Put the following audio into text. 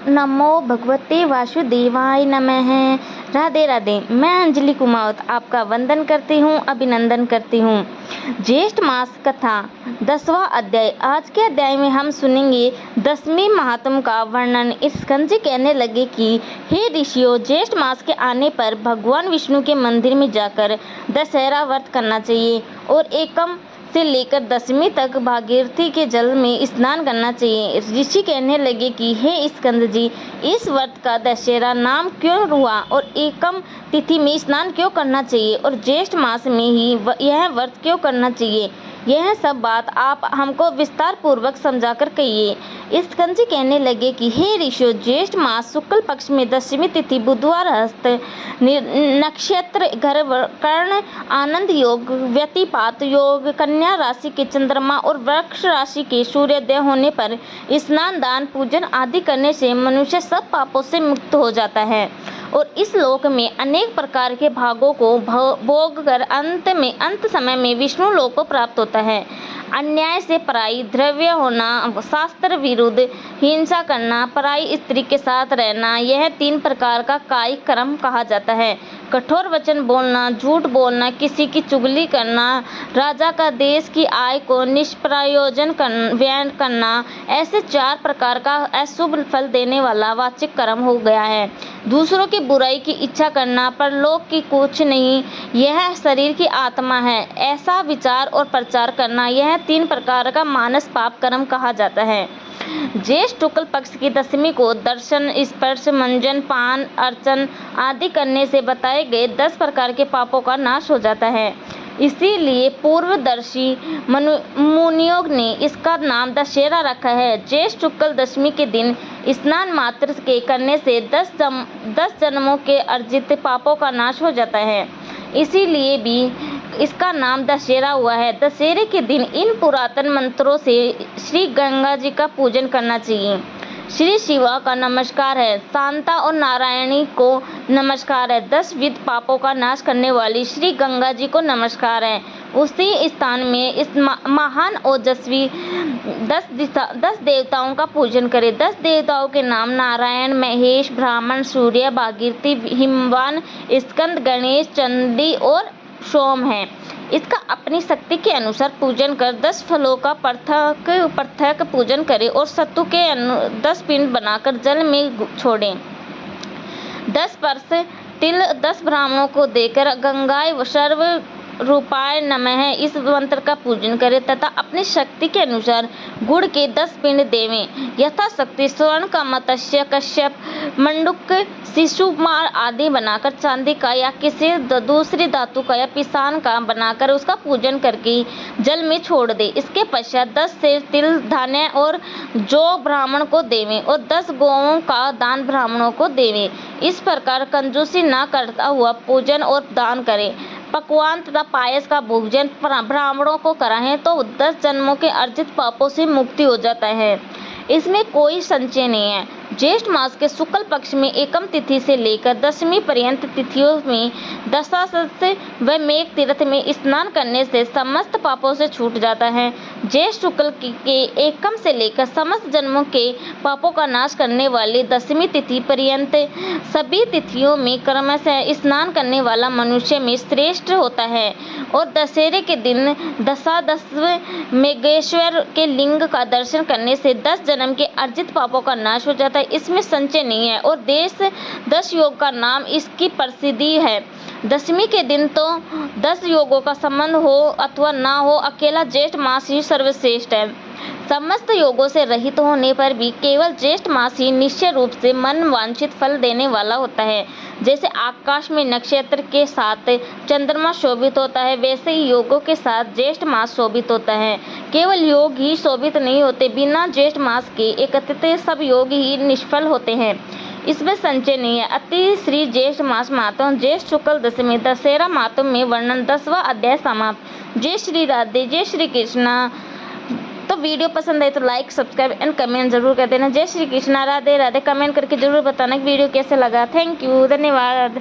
नमो भगवते वासुदेवाय नमः। राधे राधे। मैं अंजलि कुमावत आपका वंदन करती हूँ, अभिनंदन करती हूँ। ज्येष्ठ मास कथा 10वां अध्याय। आज के अध्याय में हम सुनेंगे 10वीं महात्म का वर्णन। स्कंद जी कहने लगे कि हे ऋषियों, ज्येष्ठ मास के आने पर भगवान विष्णु के मंदिर में जाकर दशहरा व्रत करना चाहिए और एकम से लेकर 10वीं तक भागीरथी के जल में स्नान करना चाहिए। ऋषि कहने लगे कि हे स्कंद जी, इस व्रत का दशहरा नाम क्यों हुआ और एकम तिथि में स्नान क्यों करना चाहिए और ज्येष्ठ मास में ही यह व्रत क्यों करना चाहिए, यह सब बात आप हमको विस्तार पूर्वक समझाकर कहिए। स्कंद जी कहने लगे कि हे ऋषियों, ज्येष्ठ मास शुक्ल पक्ष में 10वीं तिथि बुधवार हस्त नक्षत्र घर कर्ण आनंद योग व्यतिपात योग कन्या राशि के चंद्रमा और वृक्ष राशि के सूर्योदय होने पर स्नान दान पूजन आदि करने से मनुष्य सब पापों से मुक्त हो जाता है और इस लोक में अनेक प्रकार के भागों को भोग कर अंत समय में विष्णु लोक को प्राप्त होता है। अन्याय से पराई द्रव्य होना, शास्त्र विरुद्ध हिंसा करना, पराई स्त्री के साथ रहना, यह 3 प्रकार का कायिक कर्म कहा जाता है। कठोर वचन बोलना, झूठ बोलना, किसी की चुगली करना, राजा का देश की आय को निष्प्रयोजन व्यय करना, ऐसे 4 प्रकार का अशुभ फल देने वाला वाचिक कर्म हो गया है। दूसरों की बुराई की इच्छा करना, परलोक की कुछ नहीं, यह शरीर की आत्मा है, ऐसा विचार और प्रचार करना, यह 3 प्रकार का मानस पाप कर्म कहा जाता है। ज्येष्ठ शुक्ल पक्ष की 10वीं को दर्शन, स्पर्श, मंजन, पान, अर्चन आदि करने से बताए गए 10 प्रकार के पापों का नाश हो जाता है। इसीलिए पूर्वदर्शी मुनियों ने इसका नाम दशहरा रखा है। ज्येष्ठ शुक्ल 10वीं के दिन स्नान मात्र के करने से 10 जन्मों के अर्जित पापों का नाश हो जाता है, इसीलिए भी इसका नाम दशहरा हुआ है। दशहरे के दिन इन पुरातन मंत्रों से श्री गंगा जी का पूजन करना चाहिए। श्री शिवा का नमस्कार है, शांता और नारायणी को नमस्कार है, 10 विध पापों का नाश करने वाली श्री गंगा जी को नमस्कार है। उसी स्थान में इस महान ओजस्वी 10 देवताओं का पूजन करें। 10 देवताओं के नाम नारायण, महेश, ब्राह्मण, सूर्य, भागीरथी, हिमवान, स्कंद, गणेश, चंडी और सोम है। इसका अपनी शक्ति के अनुसार पूजन कर 10 फलों का पृथक पूजन करें और सत्तू के 10 पिंड बनाकर जल में छोड़ें। 10 पर्स तिल 10 ब्राह्मणों को देकर गंगाय सर्व रूपाय नमः इस मंत्र का पूजन करें तथा अपनी शक्ति के अनुसार गुड़ के 10 पिंड देवें। यथाशक्ति स्वर्ण का मत्स्य, कश्यप, मंडूक, शिशुमार आदि बनाकर चांदी का या किसी दूसरी धातु का या पिसान का बनाकर उसका पूजन करके जल में छोड़ दे। इसके पश्चात 10 सेर तिल धान्य और जौ ब्राह्मण को देवें और 10 गौओं का दान ब्राह्मणों को देवें। इस प्रकार कंजूसी न करता हुआ पूजन और दान करें। पकवान तथा पायस का भोजन ब्राह्मणों को कराएं तो 10 जन्मों के अर्जित पापों से मुक्ति हो जाता है। इसमें कोई संशय नहीं है। ज्येष्ठ मास के शुक्ल पक्ष में एकम तिथि से लेकर 10वीं पर्यंत तिथियों में दशासत्य व मेघ तीर्थ में स्नान करने से समस्त पापों से छूट जाता है। ज्येष्ठ शुक्ल के एकम से लेकर समस्त जन्मों के पापों का नाश करने वाली 10वीं तिथि पर्यंत सभी तिथियों में क्रमशः स्नान करने वाला मनुष्य में श्रेष्ठ होता है और दशहरे के दिन दशादश मेघेश्वर के लिंग का दर्शन करने से 10 जन्म के अर्जित पापों का नाश हो जाता है। इसमें संशय नहीं है और 10 योग का नाम इसकी प्रसिद्धि है। 10वीं के दिन तो 10 योगों का संबंध हो अथवा ना हो, अकेला ज्येष्ठ मास ही सर्वश्रेष्ठ है। समस्त योगों से रहित होने पर भी केवल ज्येष्ठ मास ही निश्चय रूप से मन वांछित फल देने वाला होता है। जैसे आकाश में नक्षत्र के साथ चंद्रमा शोभित होता है, वैसे ही योगों के साथ ज्येष्ठ मास शोभित होता है। केवल योग ही शोभित नहीं होते, बिना ज्येष्ठ मास के एकत्रित सब योग ही निष्फल होते हैं, इसमें संशय नहीं है। अति श्री ज्येष्ठ मास महात्म ज्येष्ठ शुक्ल 10वीं दशहरा महात्म में वर्णन 10वां अध्याय समाप्त। जय श्री राधे, जय श्री कृष्णा। तो वीडियो पसंद आए तो लाइक, सब्सक्राइब एंड कमेंट जरूर कर देना। जय श्री कृष्णा। राधे राधे। कमेंट करके जरूर बताना कि वीडियो कैसे लगा। थैंक यू, धन्यवाद।